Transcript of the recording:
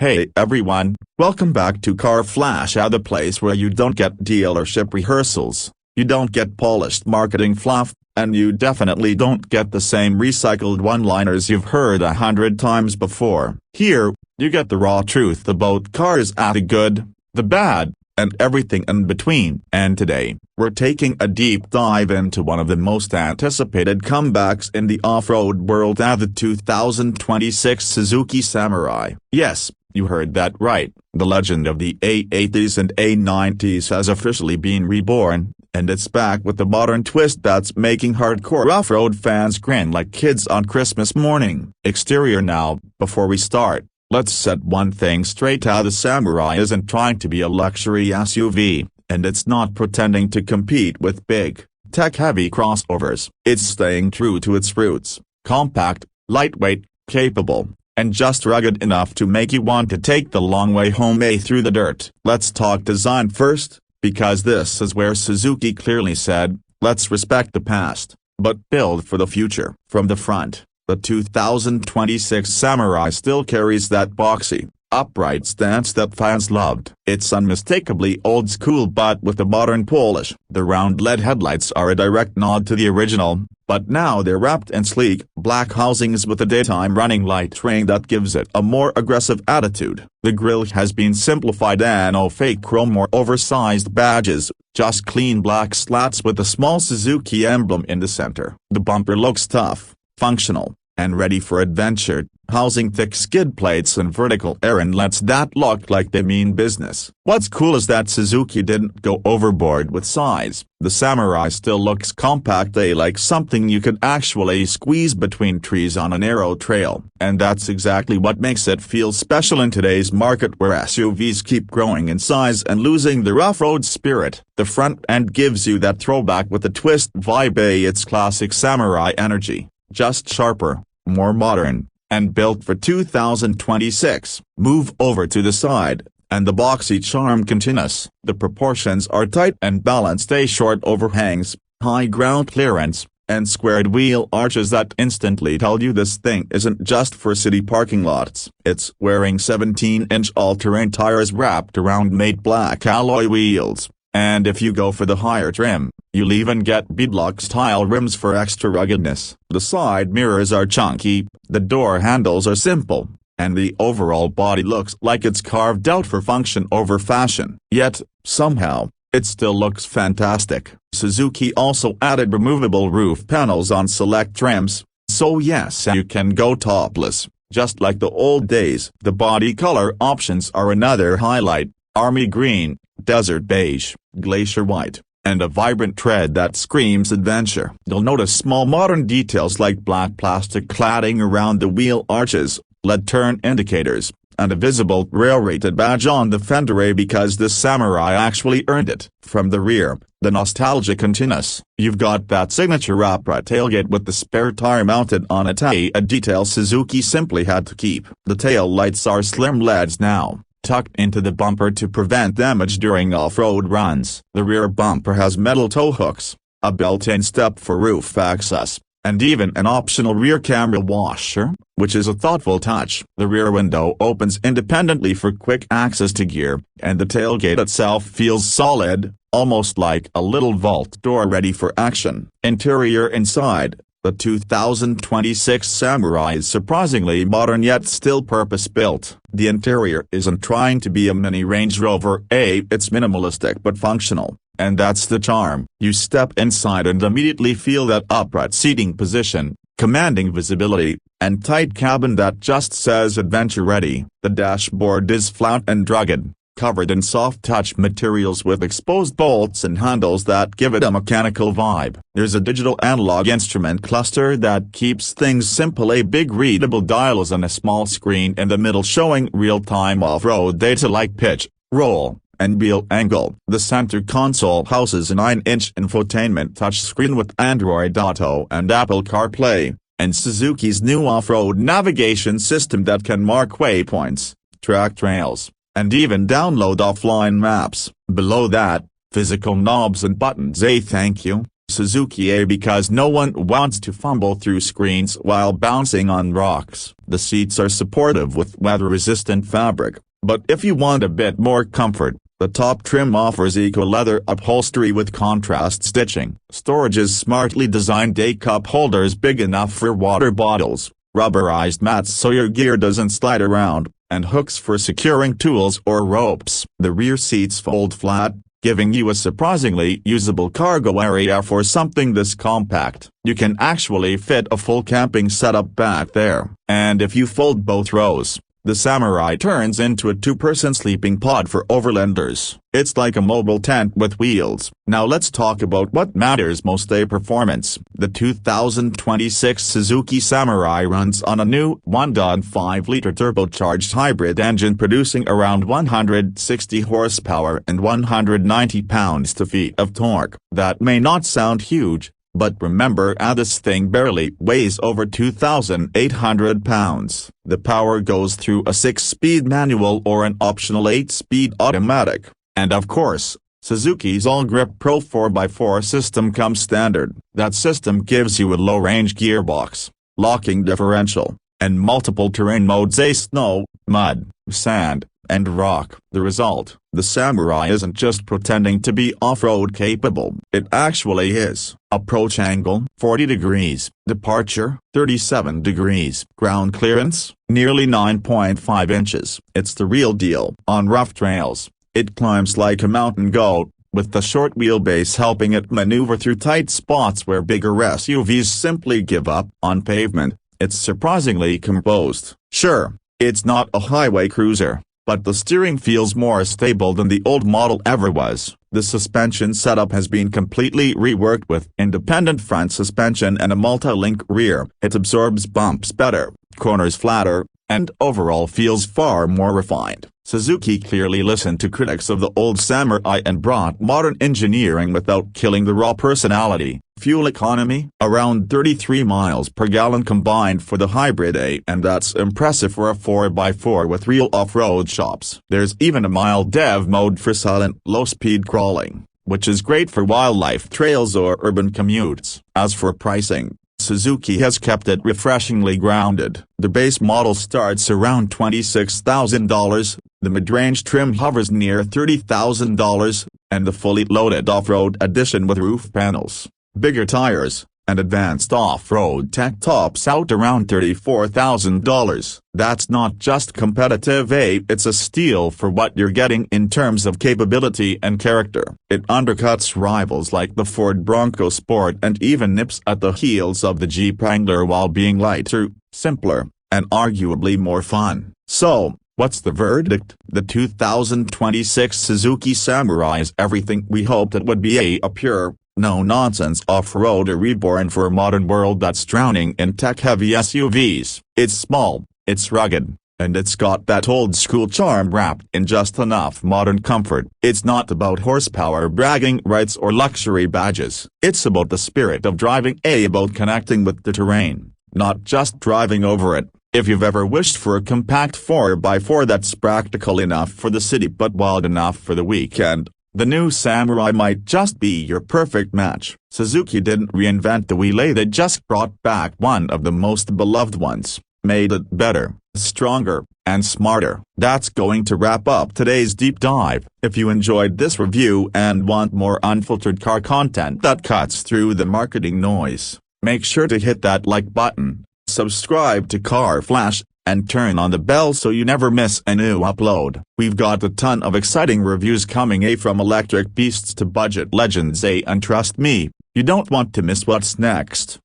Hey everyone, welcome back to Car Flash, the place where you don't get dealership rehearsals, you don't get polished marketing fluff, and you definitely don't get the same recycled one-liners you've heard 100 times before. Here, you get the raw truth about cars, the good, the bad, and everything in between. And today, we're taking a deep dive into one of the most anticipated comebacks in the off-road world, the 2026 Suzuki Samurai. Yes, you heard that right. The legend of the A80s and A90s has officially been reborn, and it's back with the modern twist that's making hardcore off-road fans grin like kids on Christmas morning. Exterior now. Before we start, let's set one thing straight: the Samurai isn't trying to be a luxury SUV, and it's not pretending to compete with big, tech-heavy crossovers. It's staying true to its roots: compact, lightweight, capable, and just rugged enough to make you want to take the long way home through the dirt. Let's talk design first, because this is where Suzuki clearly said, let's respect the past, but build for the future. From the front, the 2026 Samurai still carries that boxy, upright stance that fans loved. It's unmistakably old school but with a modern polish. The round LED headlights are a direct nod to the original, but now they're wrapped in sleek, black housings with a daytime running light ring that gives it a more aggressive attitude. The grille has been simplified and no fake chrome or oversized badges, just clean black slats with a small Suzuki emblem in the center. The bumper looks tough, functional, and ready for adventure, housing thick skid plates and vertical air inlets that look like they mean business. What's cool is that Suzuki didn't go overboard with size. The Samurai still looks compact, like something you could actually squeeze between trees on a narrow trail. And that's exactly what makes it feel special in today's market where SUVs keep growing in size and losing their off-road spirit. The front end gives you that throwback with a twist vibe, its classic Samurai energy, just sharper, more modern, and built for 2026. Move over to the side, and the boxy charm continues. The proportions are tight and balanced: short overhangs, high ground clearance, and squared wheel arches that instantly tell you this thing isn't just for city parking lots. It's wearing 17-inch all-terrain tires wrapped around matte black alloy wheels. And if you go for the higher trim, you'll even get beadlock-style rims for extra ruggedness. The side mirrors are chunky, the door handles are simple, and the overall body looks like it's carved out for function over fashion. Yet, somehow, it still looks fantastic. Suzuki also added removable roof panels on select trims, so yes, you can go topless, just like the old days. The body color options are another highlight: army green, desert beige, glacier white, and a vibrant red that screams adventure. You'll notice small modern details like black plastic cladding around the wheel arches, LED turn indicators, and a visible rail-rated badge on the fender, because the Samurai actually earned it. From the rear, the nostalgia continues. You've got that signature upright tailgate with the spare tire mounted on it, a detail Suzuki simply had to keep. The tail lights are slim LEDs now, tucked into the bumper to prevent damage during off-road runs. The rear bumper has metal tow hooks, a built-in step for roof access, and even an optional rear camera washer, which is a thoughtful touch. The rear window opens independently for quick access to gear, and the tailgate itself feels solid, almost like a little vault door ready for action. Interior inside, the 2026 Samurai is surprisingly modern yet still purpose-built. The interior isn't trying to be a mini Range Rover, it's minimalistic but functional, and that's the charm. You step inside and immediately feel that upright seating position, commanding visibility, and tight cabin that just says adventure ready. The dashboard is flat and rugged, covered in soft-touch materials with exposed bolts and handles that give it a mechanical vibe. There's a digital analog instrument cluster that keeps things simple: big readable dials and a small screen in the middle showing real-time off-road data like pitch, roll, and wheel angle. The center console houses a 9-inch infotainment touchscreen with Android Auto and Apple CarPlay, and Suzuki's new off-road navigation system that can mark waypoints, track trails, and even download offline maps. Below that, physical knobs and buttons: thank you, Suzuki A because no one wants to fumble through screens while bouncing on rocks. The seats are supportive with weather-resistant fabric, but if you want a bit more comfort, the top trim offers eco-leather upholstery with contrast stitching. Storage is smartly designed: cup holders big enough for water bottles, rubberized mats so your gear doesn't slide around, and hooks for securing tools or ropes. The rear seats fold flat, giving you a surprisingly usable cargo area for something this compact. You can actually fit a full camping setup back there. And if you fold both rows, the Samurai turns into a two-person sleeping pod for overlanders. It's like a mobile tent with wheels. Now let's talk about what matters most: a performance. The 2026 Suzuki Samurai runs on a new 1.5-liter turbocharged hybrid engine producing around 160 horsepower and 190 pounds-feet of torque. That may not sound huge, but remember, this thing barely weighs over 2,800 pounds. The power goes through a 6-speed manual or an optional 8-speed automatic. And of course, Suzuki's All-Grip Pro 4x4 system comes standard. That system gives you a low-range gearbox, locking differential, and multiple terrain modes: snow, mud, sand, and rock. The result: the Samurai isn't just pretending to be off-road capable. It actually is. Approach angle 40 degrees, departure 37 degrees, ground clearance nearly 9.5 inches. It's the real deal. On rough trails, it climbs like a mountain goat, with the short wheelbase helping it maneuver through tight spots where bigger SUVs simply give up. On pavement, it's surprisingly composed. Sure, it's not a highway cruiser, but the steering feels more stable than the old model ever was. The suspension setup has been completely reworked with independent front suspension and a multi-link rear. It absorbs bumps better, corners flatter, and overall feels far more refined. Suzuki clearly listened to critics of the old Samurai and brought modern engineering without killing the raw personality. Fuel economy: around 33 miles per gallon combined for the Hybrid A, and that's impressive for a 4x4 with real off-road shops. There's even a mild dev mode for silent, low-speed crawling, which is great for wildlife trails or urban commutes. As for pricing, Suzuki has kept it refreshingly grounded. The base model starts around $26,000, the mid-range trim hovers near $30,000, and the fully loaded off-road edition with roof panels, bigger tires, and advanced off-road tech tops out around $34,000. That's not just competitive, it's a steal for what you're getting in terms of capability and character. It undercuts rivals like the Ford Bronco Sport and even nips at the heels of the Jeep Wrangler while being lighter, simpler, and arguably more fun. So, what's the verdict? The 2026 Suzuki Samurai is everything we hoped it would be: a pure, no-nonsense off-roader reborn for a modern world that's drowning in tech-heavy SUVs. It's small, it's rugged, and it's got that old-school charm wrapped in just enough modern comfort. It's not about horsepower bragging rights or luxury badges. It's about the spirit of driving, about connecting with the terrain, not just driving over it. If you've ever wished for a compact 4x4 that's practical enough for the city but wild enough for the weekend, the new Samurai might just be your perfect match. Suzuki didn't reinvent the wheel, they just brought back one of the most beloved ones, made it better, stronger, and smarter. That's going to wrap up today's deep dive. If you enjoyed this review and want more unfiltered car content that cuts through the marketing noise, make sure to hit that like button, subscribe to Car Flash, and turn on the bell so you never miss a new upload. We've got a ton of exciting reviews coming, from electric beasts to budget legends, and trust me, you don't want to miss what's next.